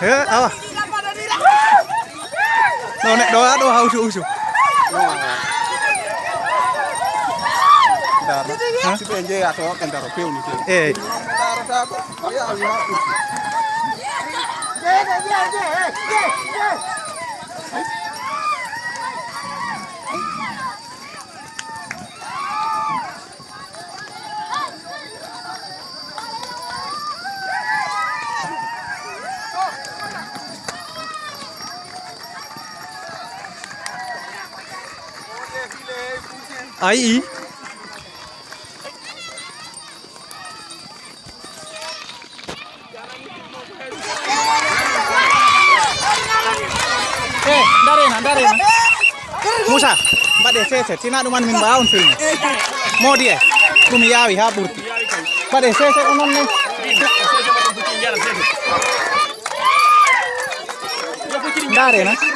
Awa. Nek doa usu. Si penje atau kan taruh piu ni. Ai. Dari. Musa, mbak dese Cina duman mimbaun film. Mau dia, kumiyawi ha burti. Mbak dese onon ne. Dari na.